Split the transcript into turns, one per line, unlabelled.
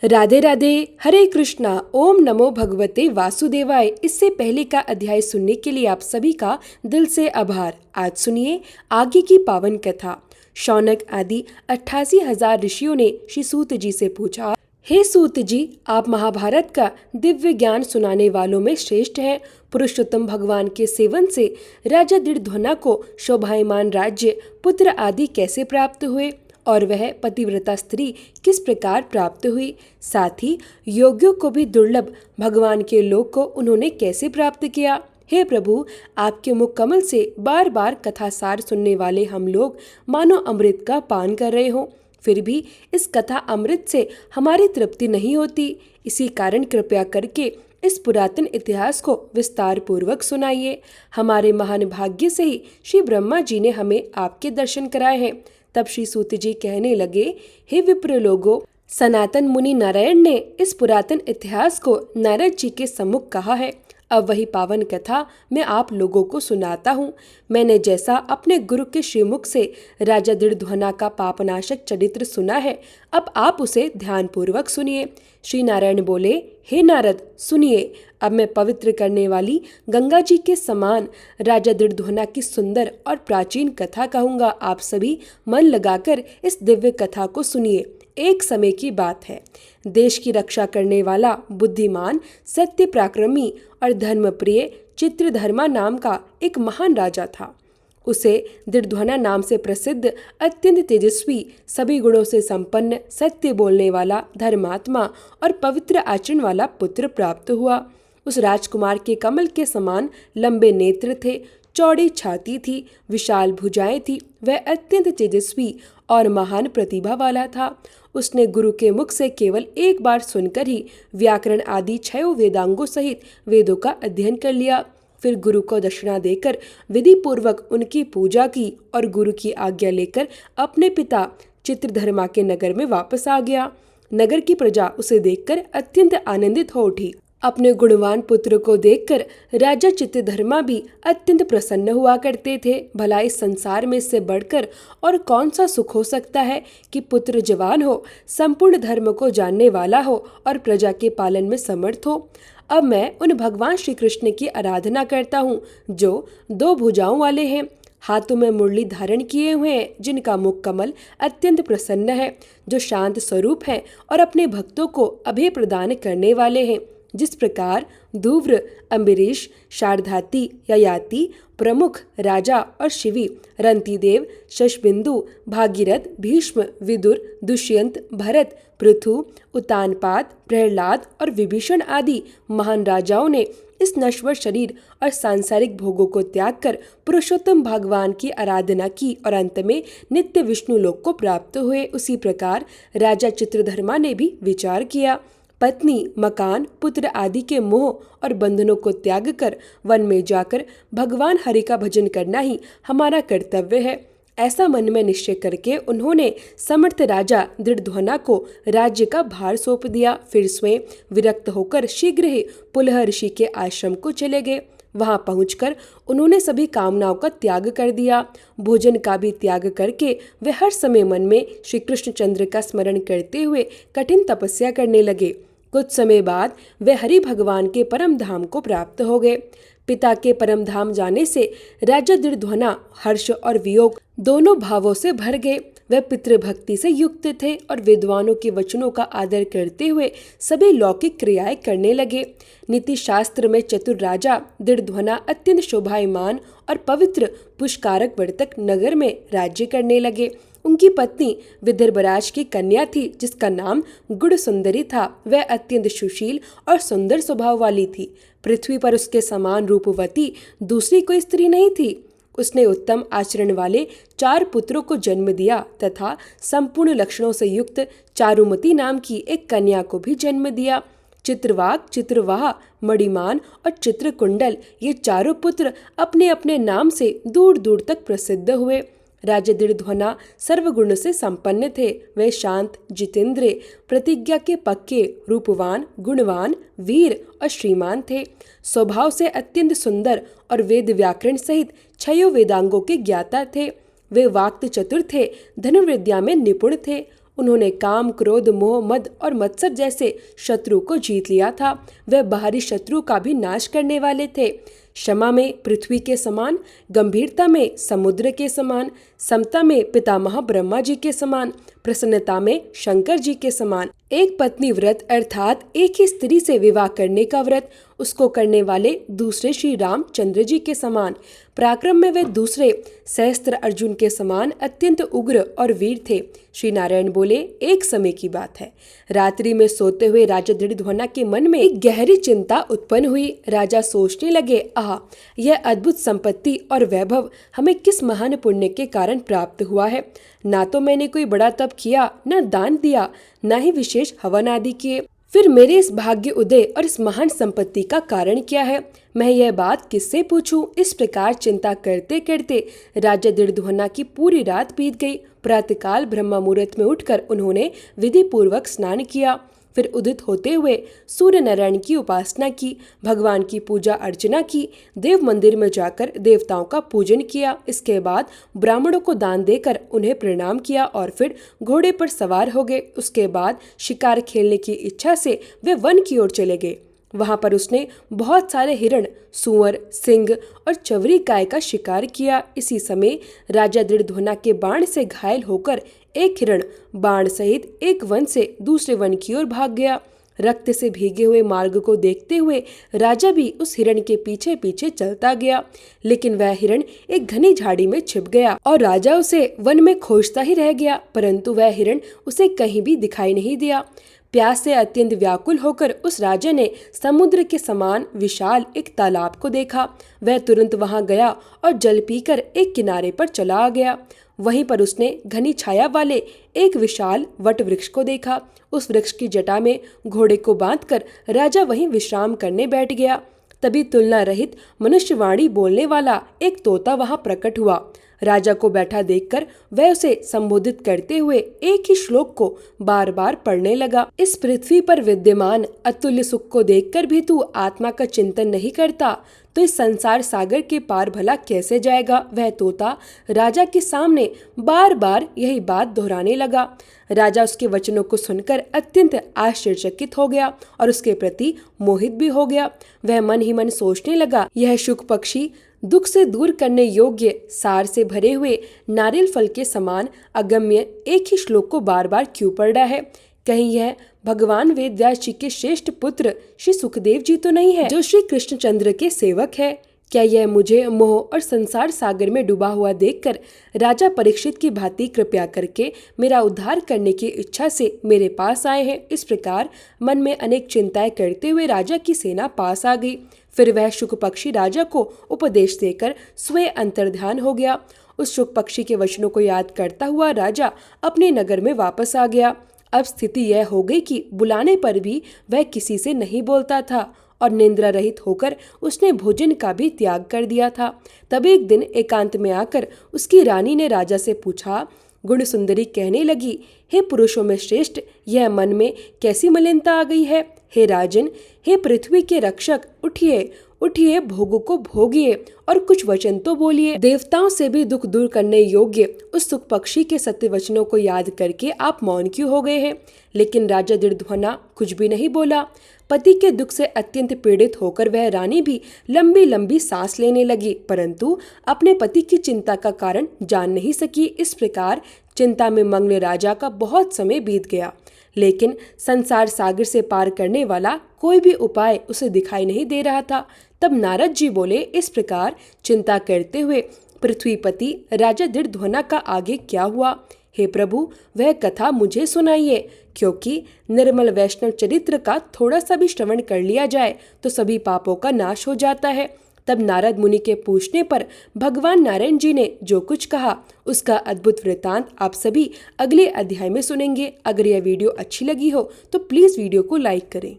राधे राधे। हरे कृष्णा। ओम नमो भगवते वासुदेवाय। इससे पहले का अध्याय सुनने के लिए आप सभी का दिल से आभार। आज सुनिए आगे की पावन कथा। शौनक आदि 88,000 ऋषियों ने श्री सूत जी से पूछा, हे सूत जी, आप महाभारत का दिव्य ज्ञान सुनाने वालों में श्रेष्ठ हैं। पुरुषोत्तम भगवान के सेवन से राजा दृढ़ध्वना को शोभायमान राज्य, पुत्र आदि कैसे प्राप्त हुए और वह पतिव्रता स्त्री किस प्रकार प्राप्त हुई? साथ ही योगियों को भी दुर्लभ भगवान के लोक को उन्होंने कैसे प्राप्त किया? हे प्रभु, आपके मुख कमल से बार बार कथा सार सुनने वाले हम लोग मानो अमृत का पान कर रहे हों, फिर भी इस कथा अमृत से हमारी तृप्ति नहीं होती। इसी कारण कृपया करके इस पुरातन इतिहास को विस्तार पूर्वक सुनाइए। हमारे महान भाग्य से ही श्री ब्रह्मा जी ने हमें आपके दर्शन कराए हैं। तब श्री सूत जी कहने लगे, हे विप्र लोगों, सनातन मुनि नारायण ने इस पुरातन इतिहास को नारद जी के सम्मुख कहा है। अब वही पावन कथा मैं आप लोगों को सुनाता हूँ। मैंने जैसा अपने गुरु के श्रीमुख से राजा दृढ़ध्वना का पापनाशक चरित्र सुना है, अब आप उसे ध्यान पूर्वक सुनिए। श्री नारायण बोले, हे नारद, सुनिए। अब मैं पवित्र करने वाली गंगा जी के समान राजा दृढ़ध्वना की सुंदर और प्राचीन कथा कहूँगा। आप सभी मन लगाकर इस दिव्य कथा को सुनिए। एक समय की बात है, देश की रक्षा करने वाला बुद्धिमान, सत्य पराक्रमी और धर्मप्रिय चित्रधर्मा नाम का एक महान राजा था। उसे दृढ़ध्वना नाम से प्रसिद्ध, अत्यंत तेजस्वी, सभी गुणों से संपन्न, सत्य बोलने वाला, धर्मात्मा और पवित्र आचरण वाला पुत्र प्राप्त हुआ। उस राजकुमार के कमल के समान लंबे नेत्र थे, चौड़ी छाती थी, विशाल भुजाएं थी। वह अत्यंत तेजस्वी और महान प्रतिभा वाला था। उसने गुरु के मुख से केवल एक बार सुनकर ही व्याकरण आदि 6 वेदांगों सहित वेदों का अध्ययन कर लिया। फिर गुरु को दक्षिणा देकर विधि पूर्वक उनकी पूजा की और गुरु की आज्ञा लेकर अपने पिता चित्रधर्मा के नगर में वापस आ गया। नगर की प्रजा उसे देखकर अत्यंत आनंदित हो उठी। अपने गुणवान पुत्र को देखकर राजा चित्रधर्मा भी अत्यंत प्रसन्न हुआ करते थे। भला इस संसार में इससे बढ़कर और कौन सा सुख हो सकता है कि पुत्र जवान हो, संपूर्ण धर्म को जानने वाला हो और प्रजा के पालन में समर्थ हो। अब मैं उन भगवान श्री कृष्ण की आराधना करता हूँ जो 2 भुजाओं वाले हैं, हाथों में मुरली धारण किए हुए हैं, जिनका मुख कमल अत्यंत प्रसन्न है, जो शांत स्वरूप है और अपने भक्तों को अभय प्रदान करने वाले हैं। जिस प्रकार धूव्र, अम्बरीश, शारदाती, ययाति, प्रमुख, राजा और शिवी, रंतिदेव, शशबिंदु, भागीरथ, भीष्म, विदुर, दुष्यंत, भरत, पृथु, उत्तानपाद, प्रहलाद और विभीषण आदि महान राजाओं ने इस नश्वर शरीर और सांसारिक भोगों को त्याग कर पुरुषोत्तम भगवान की आराधना की और अंत में नित्य विष्णु लोक को प्राप्त हुए, उसी प्रकार राजा चित्रधर्मा ने भी विचार किया। पत्नी, मकान, पुत्र आदि के मोह और बंधनों को त्याग कर वन में जाकर भगवान हरि का भजन करना ही हमारा कर्तव्य है। ऐसा मन में निश्चय करके उन्होंने समर्थ राजा दृढ़ध्वना को राज्य का भार सौंप दिया। फिर स्वयं विरक्त होकर शीघ्र ही पुलह ऋषि के आश्रम को चले गए। वहां पहुंचकर उन्होंने सभी कामनाओं का त्याग कर दिया। भोजन का भी त्याग करके वे हर समय मन में श्री कृष्णचंद्र का स्मरण करते हुए कठिन तपस्या करने लगे। कुछ समय बाद वे हरि भगवान के परम धाम को प्राप्त हो गए। पिता के परम धाम जाने से राजा दृढ़ध्वना हर्ष और वियोग दोनों भावों से भर गए। वे पितृभक्ति से युक्त थे और विद्वानों के वचनों का आदर करते हुए सभी लौकिक क्रियाएं करने लगे। नीति शास्त्र में चतुर राजा दृढ़ध्वना अत्यंत शोभायमान और पवित्र पुष्कारक वर्तक नगर में राज्य करने लगे। उनकी पत्नी विदर्भराज की कन्या थी, जिसका नाम गुण सुंदरी था। वह अत्यंत सुशील और सुंदर स्वभाव वाली थी। पृथ्वी पर उसके समान रूपवती दूसरी कोई स्त्री नहीं थी। उसने उत्तम आचरण वाले 4 पुत्रों को जन्म दिया तथा संपूर्ण लक्षणों से युक्त चारुमती नाम की एक कन्या को भी जन्म दिया। चित्रवाक, चित्रवाह, मणिमान और चित्रकुंडल, ये 4 पुत्र अपने अपने नाम से दूर दूर तक प्रसिद्ध हुए। राजा दृढ़ध्वना सर्वगुण से संपन्न थे। वे शांत, जितेंद्रिय, प्रतिज्ञा के पक्के, रूपवान, गुणवान, वीर और श्रीमान थे। स्वभाव से अत्यंत सुंदर और वेद व्याकरण सहित 6 वेदांगों के ज्ञाता थे। वे वाक्त चतुर थे, धनुर्विद्या में निपुण थे। उन्होंने काम, क्रोध, मोह, मद और मत्सर जैसे शत्रु को जीत लिया था। वह बाहरी शत्रु का भी नाश करने वाले थे। क्षमा में पृथ्वी के समान, गंभीरता में समुद्र के समान, समता में पितामह ब्रह्मा जी के समान, प्रसन्नता में शंकर जी के समान। एक पत्नी व्रत अर्थात एक ही स्त्री से विवाह करने का व्रत, उसको करने वाले दूसरे श्री रामचंद्र जी के समान। पराक्रम में वे दूसरे सहस्त्र अर्जुन के समान अत्यंत उग्र और वीर थे। श्री नारायण बोले, एक समय की बात है, रात्रि में सोते हुए राजा दृढ़ध्वना के मन में एक गहरी चिंता उत्पन्न हुई। राजा सोचने लगे, आह, यह अद्भुत संपत्ति और वैभव हमें किस महान पुण्य के कारण प्राप्त हुआ है। ना तो मैंने कोई बड़ा तप किया, न दान दिया, न ही विशेष हवन आदि किए। फिर मेरे इस भाग्य उदय और इस महान संपत्ति का कारण क्या है? मैं यह बात किससे पूछूं? इस प्रकार चिंता करते करते राजा दृढ़ध्वना की पूरी रात बीत गई। प्रातःकाल ब्रह्म मुहूर्त में उठकर उन्होंने विधि पूर्वक स्नान किया। फिर उदित होते हुए सूर्य नारायण की उपासना की, भगवान की पूजा अर्चना की, देव मंदिर में जाकर देवताओं का पूजन किया। इसके बाद ब्राह्मणों को दान देकर उन्हें प्रणाम किया और फिर घोड़े पर सवार हो गए। उसके बाद शिकार खेलने की इच्छा से वे वन की ओर चले गए। वहां पर उसने बहुत सारे हिरण, सुअर, सिंह और चवरी गाय का शिकार किया। इसी समय राजा दृढ़ध्वना के बाण से घायल होकर एक हिरण बाण सहित एक वन से दूसरे वन की ओर भाग गया। रक्त से भीगे हुए मार्ग को देखते हुए राजा भी उस हिरण के पीछे पीछे चलता गया, लेकिन वह हिरण एक घनी झाड़ी में छिप गया और राजा उसे वन में खोजता ही रह गया, परंतु वह हिरण उसे कहीं भी दिखाई नहीं दिया। प्यास से अत्यंत व्याकुल होकर उस राजा ने समुद्र के समान विशाल एक तालाब को देखा। वह तुरंत वहां गया और जल पीकर एक किनारे पर चला गया। वहीं पर उसने घनी छाया वाले एक विशाल वट वृक्ष को देखा। उस वृक्ष की जटा में घोड़े को बांधकर राजा वहीं विश्राम करने बैठ गया। तभी तुलना रहित मनुष्यवाणी बोलने वाला एक तोता वहां प्रकट हुआ। राजा को बैठा देखकर वह उसे संबोधित करते हुए एक ही श्लोक को बार बार पढ़ने लगा। इस पृथ्वी पर विद्यमान अतुल्य सुख को देखकर भी तू आत्मा का चिंतन नहीं करता, तो इस संसार सागर के पार भला कैसे जाएगा? वह तोता राजा के सामने बार बार यही बात दोहराने लगा। राजा उसके वचनों को सुनकर अत्यंत आश्चर्यचकित हो गया और उसके प्रति मोहित भी हो गया। वह मन ही मन सोचने लगा, यह शुक पक्षी दुख से दूर करने योग्य सार से भरे हुए नारियल फल के समान अगम्य एक ही श्लोक को बार बार क्यों पढ़ रहा है? कहीं यह भगवान वेद व्यास जी के श्रेष्ठ पुत्र श्री सुखदेव जी तो नहीं है, जो श्री कृष्णचंद्र के सेवक है? क्या यह मुझे मोह और संसार सागर में डूबा हुआ देखकर राजा परीक्षित की भांति कृपया करके मेरा उद्धार करने की इच्छा से मेरे पास आए हैं? इस प्रकार मन में अनेक चिंताएं करते हुए राजा की सेना पास आ गई। फिर वह शुक पक्षी राजा को उपदेश देकर स्वयं अंतर्ध्यान हो गया। उस शुक पक्षी के वचनों को याद करता हुआ राजा अपने नगर में वापस आ गया। अब स्थिति यह हो गई कि बुलाने पर भी वह किसी से नहीं बोलता था और निंद्रा रहित होकर उसने भोजन का भी त्याग कर दिया था। तब एक दिन एकांत में आकर उसकी रानी ने राजा से पूछा। गुण सुंदरी कहने लगी, हे पुरुषों में श्रेष्ठ, यह मन में कैसी मलिनता आ गई है? हे राजन, हे पृथ्वी के रक्षक, उठिए उठिए, भोगों को भोगिए और कुछ वचन तो बोलिए। देवताओं से भी दुख दूर करने योग्य उस सुख पक्षी के सत्य वचनों को याद करके आप मौन क्यों हो गए हैं? लेकिन राजा दृढ़ध्वना कुछ भी नहीं बोला। पति के दुख से अत्यंत पीड़ित होकर वह रानी भी लंबी लंबी सांस लेने लगी, परंतु अपने पति की चिंता का कारण जान नहीं सकी। इस प्रकार चिंता में मग्न राजा का बहुत समय बीत गया, लेकिन संसार सागर से पार करने वाला कोई भी उपाय उसे दिखाई नहीं दे रहा था। तब नारद जी बोले, इस प्रकार चिंता करते हुए पृथ्वीपति राजा दृढ़ध्वना का आगे क्या हुआ? हे प्रभु, वह कथा मुझे सुनाइए, क्योंकि निर्मल वैष्णव चरित्र का थोड़ा सा भी श्रवण कर लिया जाए तो सभी पापों का नाश हो जाता है। तब नारद मुनि के पूछने पर भगवान नारायण जी ने जो कुछ कहा उसका अद्भुत वृतांत आप सभी अगले अध्याय में सुनेंगे। अगर यह वीडियो अच्छी लगी हो तो प्लीज वीडियो को लाइक करें।